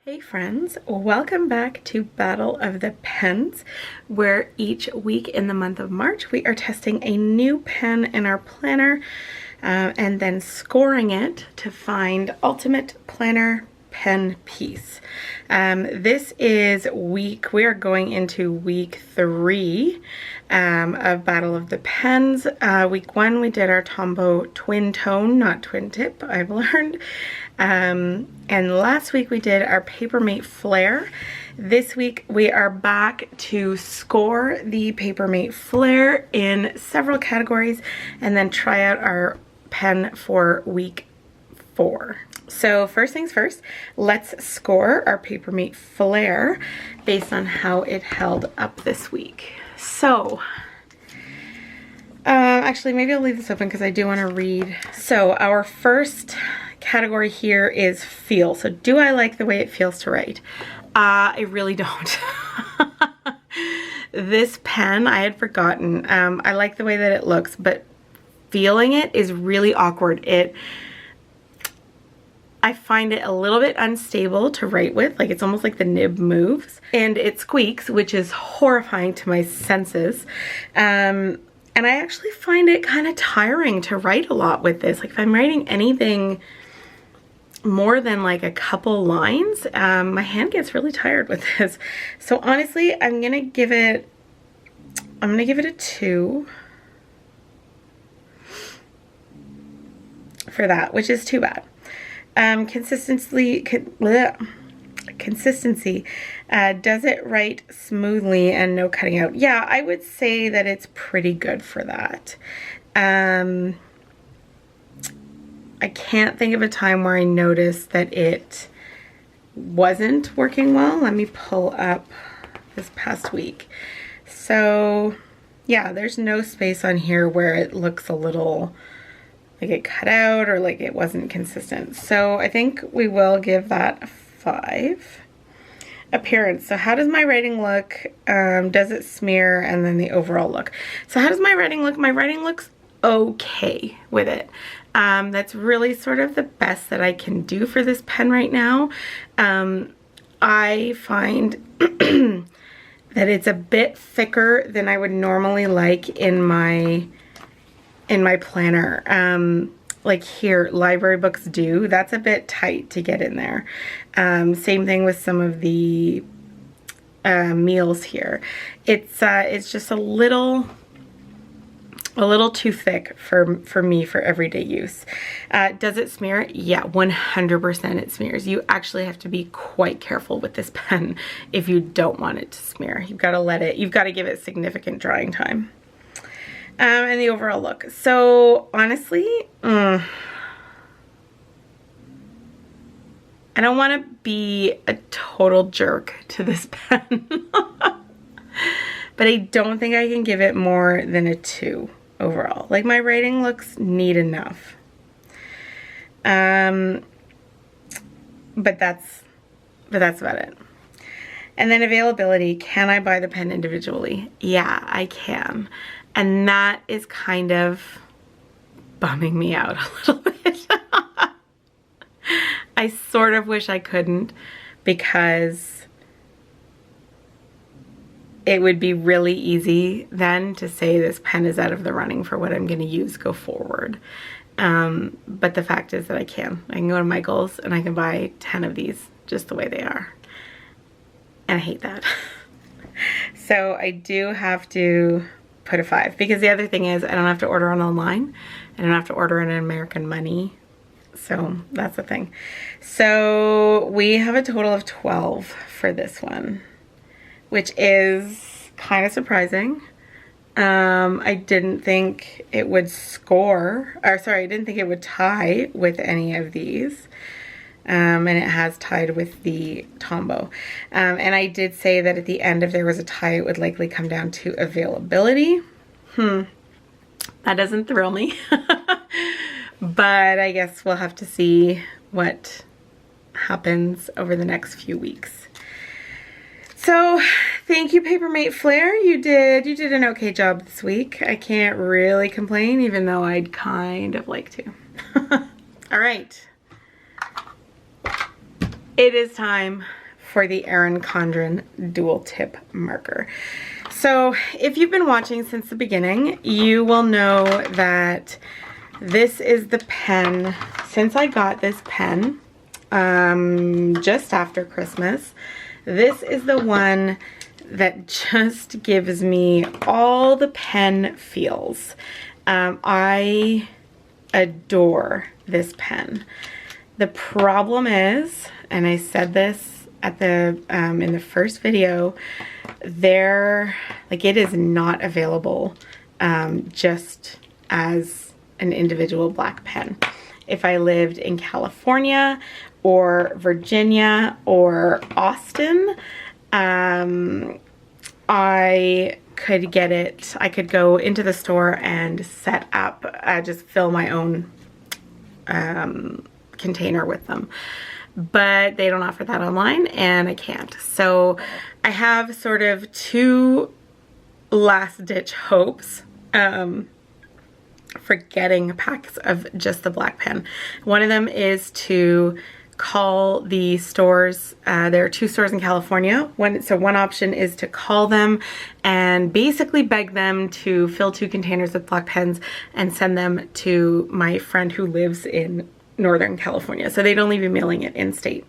Hey friends, welcome back to Battle of the Pens, where each week in the month of March we are testing a new pen in our planner and then scoring it to find ultimate planner pen piece. This is we are going into week 3 of Battle of the Pens. Week 1 we did our Tombow twin tone, not twin tip, I've learned. And last week we did our Papermate Flair. This week we are back to score the Papermate Flair in several categories and then try out our pen for week 4. So first things first, let's score our Papermate Flair based on how it held up this week. So, actually maybe I'll leave this open because I do want to read. So our first category here is feel. So do I like the way it feels to write? I really don't. This pen, I had forgotten. I like the way that it looks, but feeling it is really awkward. I find it a little bit unstable to write with, like it's almost like the nib moves, and it squeaks, which is horrifying to my senses. And I actually find it kind of tiring to write a lot with this. Like if I'm writing anything more than like a couple lines, my hand gets really tired with this. So honestly, I'm gonna give it a 2 for that, which is too bad. Consistency, does it write smoothly and no cutting out? Yeah, I would say that it's pretty good for that. I can't think of a time where I noticed that it wasn't working well. Let me pull up this past week. So yeah, there's no space on here where it looks a little like it cut out or like it wasn't consistent. So I think we will give that a 5. Appearance. So how does my writing look? Does it smear? And then the overall look. So how does my writing look? My writing looks okay with it. That's really sort of the best that I can do for this pen right now. I find that it's a bit thicker than I would normally like in my planner. Like here, library books do. That's a bit tight to get in there. Same thing with some of the meals here. It's just a little too thick for me for everyday use. Does it smear? Yeah, 100% it smears. You actually have to be quite careful with this pen if you don't want it to smear. You've got to give it significant drying time. And the overall look. So honestly, I don't want to be a total jerk to this pen, but I don't think I can give it more than a 2 overall. Like my writing looks neat enough. But that's about it. And then availability, can I buy the pen individually? Yeah, I can. And that is kind of bumming me out a little bit. I sort of wish I couldn't, because it would be really easy then to say this pen is out of the running for what I'm going to use go forward. But the fact is that I can go to Michael's and I can buy 10 of these just the way they are. And I hate that. So I do have to put a 5, because the other thing is I don't have to order it online. I don't have to order it in American money. So that's the thing. So we have a total of 12 for this one, which is kind of surprising. I didn't think it would I didn't think it would tie with any of these. And it has tied with the Tombow. And I did say that at the end, if there was a tie, it would likely come down to availability. That doesn't thrill me. But I guess we'll have to see what happens over the next few weeks. So thank you, Papermate Flair. You did an okay job this week. I can't really complain, even though I'd kind of like to. All right. it is time for the Erin Condren dual tip marker. So if you've been watching since the beginning, you will know that this is the pen. Since I got this pen just after Christmas, this is the one that just gives me all the pen feels. I adore this pen. The problem is, and I said this at the in the first video, it is not available just as an individual black pen. If I lived in California or Virginia or Austin, I could get it. I could go into the store and set up, just fill my own container with them. But they don't offer that online and I can't. So I have sort of two last ditch hopes for getting packs of just the black pen. One of them is to call the stores. There are two stores in California. One option is to call them and basically beg them to fill 2 containers with black pens and send them to my friend who lives in Northern California. So they'd only be mailing it in state.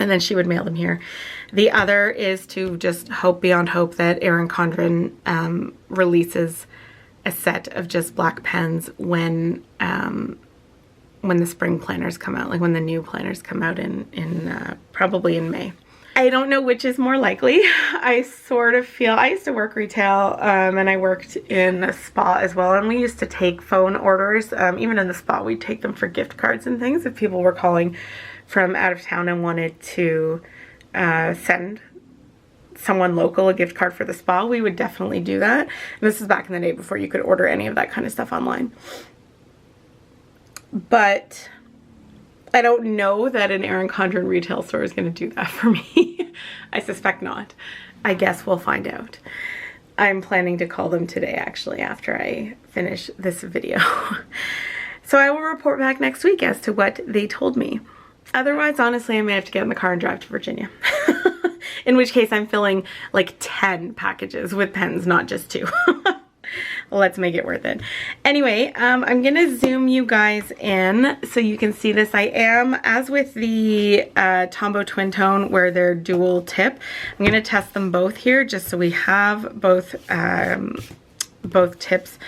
And then she would mail them here. The other is to just hope beyond hope that Erin Condren releases a set of just black pens when the spring planners come out, like when the new planners come out in probably in May. I don't know which is more likely. I sort of feel, I used to work retail and I worked in a spa as well, and we used to take phone orders. Even in the spa, we'd take them for gift cards and things. If people were calling from out of town and wanted to send someone local a gift card for the spa, we would definitely do that. And this is back in the day before you could order any of that kind of stuff online. But I don't know that an Erin Condren retail store is going to do that for me. I suspect not. I guess we'll find out. I'm planning to call them today, actually, after I finish this video. So I will report back next week as to what they told me. Otherwise, honestly, I may have to get in the car and drive to Virginia. In which case I'm filling like 10 packages with pens, not just 2. Let's make it worth it. Anyway, I'm gonna zoom you guys in so you can see this. I am, as with the Tombow Twin Tone where they're dual tip, I'm gonna test them both here just so we have both tips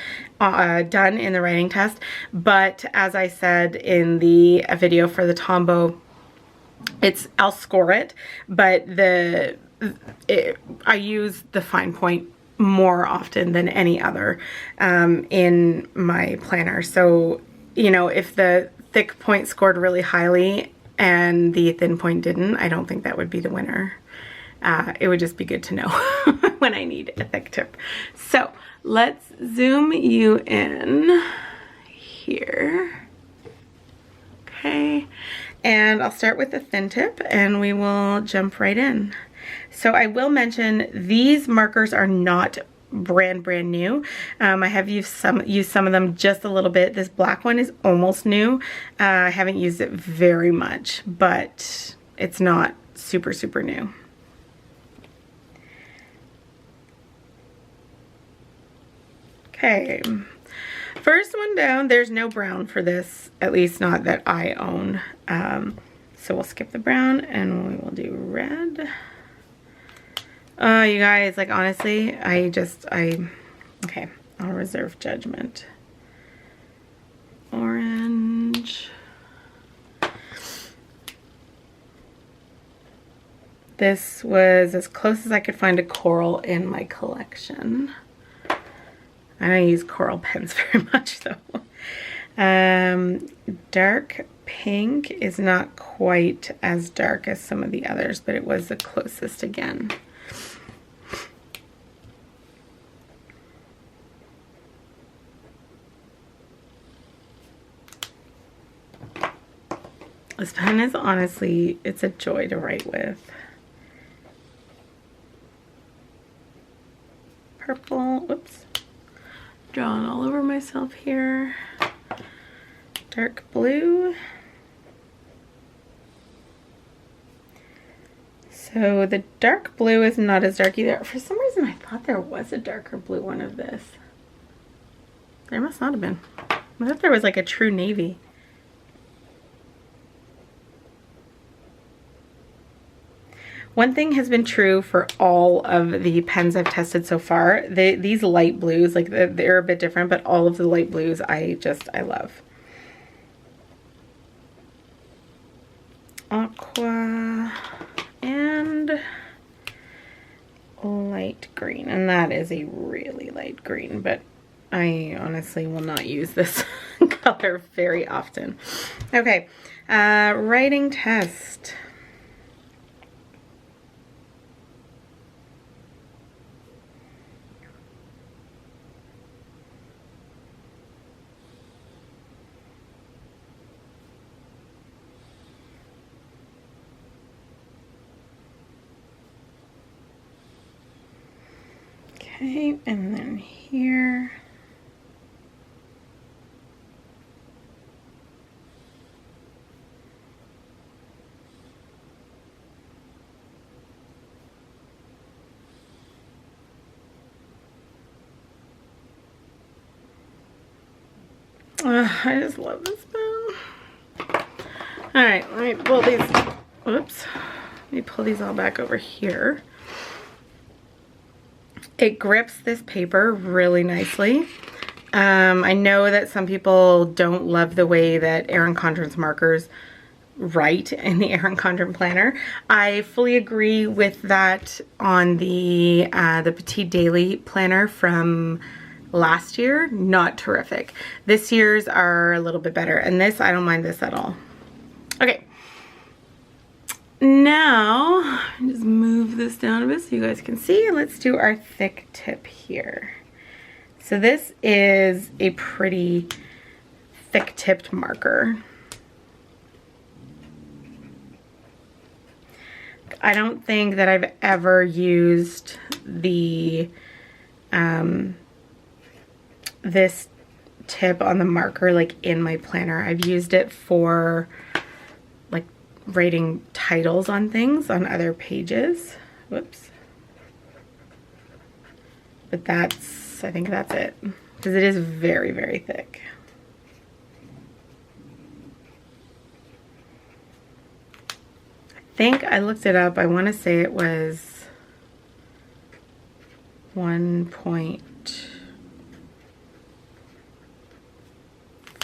done in the writing test. But as I said in the video for the Tombow, I'll score it, but I use the fine point more often than any other in my planner. So, you know, if the thick point scored really highly and the thin point didn't, I don't think that would be the winner. It would just be good to know when I need a thick tip. So let's zoom you in here. Okay, and I'll start with the thin tip and we will jump right in. So I will mention these markers are not brand new. I have used some of them just a little bit. This black one is almost new. I haven't used it very much, but it's not super new. Okay, first one down. There's no brown for this, at least not that I own. So we'll skip the brown and we will do red. You guys, like, honestly, okay, I'll reserve judgment. Orange. This was as close as I could find a coral in my collection. I don't use coral pens very much though. Dark pink is not quite as dark as some of the others, but it was the closest again. This pen is honestly, it's a joy to write with. Purple, whoops, drawn all over myself here. Dark blue. So the dark blue is not as dark either. For some reason I thought there was a darker blue one of this. There must not have been. I thought there was like a true navy. One thing has been true for all of the pens I've tested so far. These light blues, like they're a bit different, but all of the light blues I love. Aqua and light green, and that is a really light green, but I honestly will not use this color very often. Okay, writing test. Okay, and then here. I just love this pen. All right, let me pull these, whoops. Let me pull these all back over here. It grips this paper really nicely. I know that some people don't love the way that Erin Condren's markers write in the Erin Condren planner. I fully agree with that on the Petite Daily planner from last year. Not terrific. This year's are a little bit better, and this, I don't mind this at all. Okay. Now, just move this down a bit so you guys can see. Let's do our thick tip here. So this is a pretty thick tipped marker. I don't think that I've ever used the this tip on the marker like in my planner. I've used it for like writing titles on things on other pages. Whoops. But that's, I think that's it, because it is very, very thick. I think I looked it up. I want to say it was 1.5.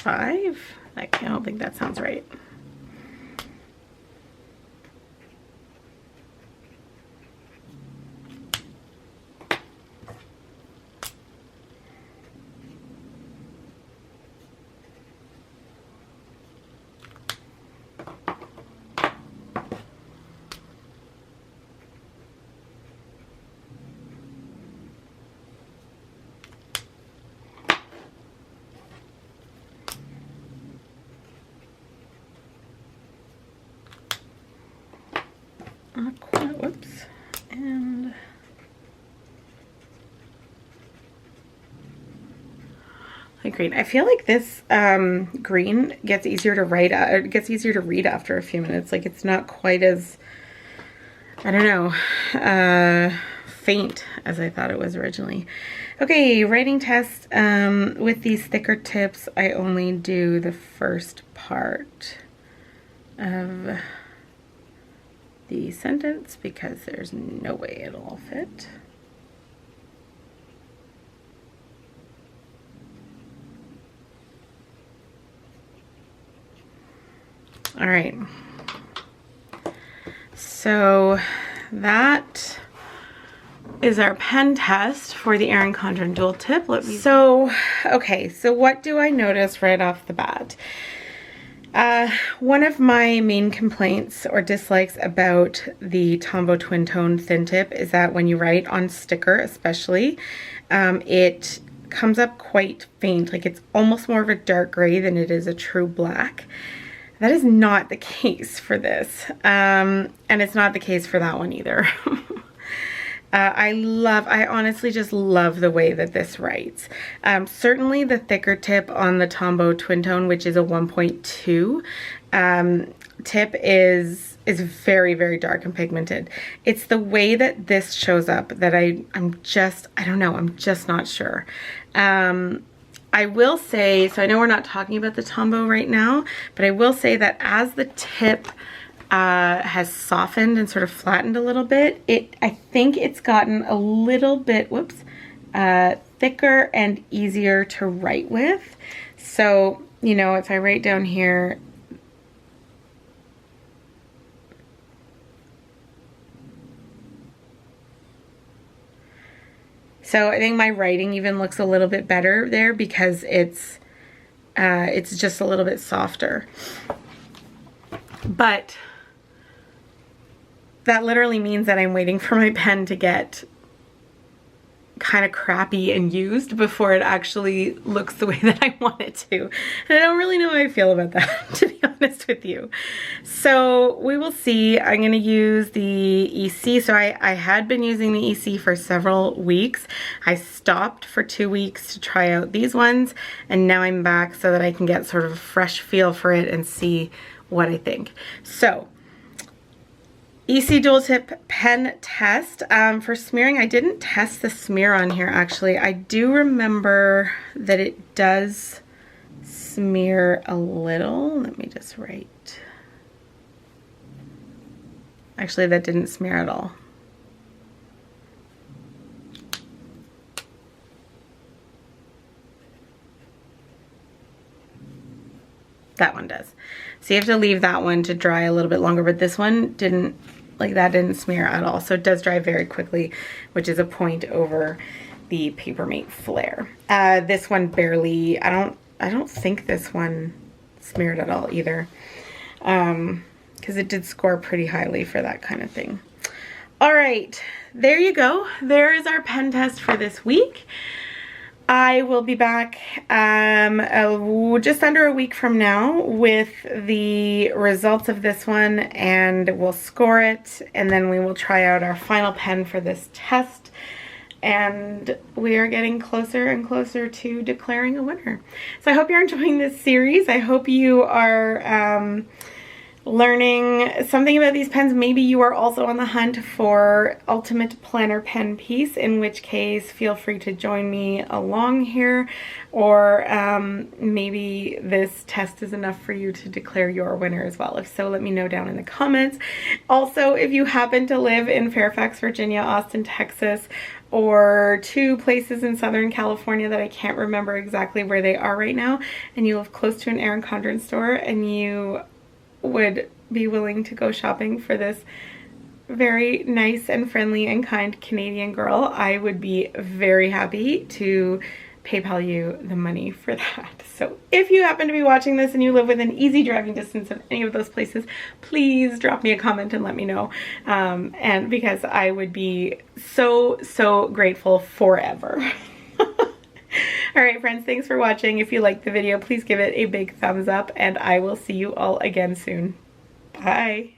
I don't think that sounds right. Whoops, and like green. I feel like this green gets easier to write. It gets easier to read after a few minutes. Like it's not quite as, I don't know, faint as I thought it was originally. Okay, writing test. With these thicker tips, I only do the first part of the sentence because there's no way it'll all fit. All right, so that is our pen test for the Erin Condren dual tip. Okay, so what do I notice right off the bat? One of my main complaints or dislikes about the Tombow Twin Tone thin tip is that when you write on sticker especially, it comes up quite faint, like it's almost more of a dark gray than it is a true black. That is not the case for this, and it's not the case for that one either. I honestly just love the way that this writes. Certainly the thicker tip on the Tombow Twin Tone, which is a 1.2 tip, is is very, very dark and pigmented. It's the way that this shows up that I don't know, I'm just not sure. I will say, so I know we're not talking about the Tombow right now, but I will say that as the tip has softened and sort of flattened a little bit, I think it's gotten a little bit, thicker and easier to write with. So, you know, if I write down here, so I think my writing even looks a little bit better there because it's just a little bit softer. But that literally means that I'm waiting for my pen to get kind of crappy and used before it actually looks the way that I want it to. And I don't really know how I feel about that, to be honest with you. So we will see. I'm going to use the EC. So I had been using the EC for several weeks. I stopped for 2 weeks to try out these ones, and now I'm back so that I can get sort of a fresh feel for it and see what I think. So EC dual tip pen test. For smearing, I didn't test the smear on here actually. I do remember that it does smear a little. Let me just write. Actually, that didn't smear at all. That one does. So you have to leave that one to dry a little bit longer, but this one didn't, like that didn't smear at all. So it does dry very quickly, which is a point over the Papermate Flair. This one barely, I don't think this one smeared at all either. Because it did score pretty highly for that kind of thing. All right, there you go. There is our pen test for this week. I will be back just under a week from now with the results of this one, and we'll score it, and then we will try out our final pen for this test. And we are getting closer and closer to declaring a winner. So I hope you're enjoying this series. I hope you are learning something about these pens. Maybe you are also on the hunt for ultimate planner pen piece, in which case feel free to join me along here, or maybe this test is enough for you to declare your winner as well. If so, let me know down in the comments. Also, if you happen to live in Fairfax, Virginia, Austin, Texas, or 2 places in Southern California that I can't remember exactly where they are right now, and you live close to an Erin Condren store, and you would be willing to go shopping for this very nice and friendly and kind Canadian girl, I would be very happy to PayPal you the money for that. So if you happen to be watching this and you live within easy driving distance of any of those places, please drop me a comment and let me know. And because I would be so grateful forever. All right, friends, thanks for watching. If you liked the video, please give it a big thumbs up, and I will see you all again soon. Bye.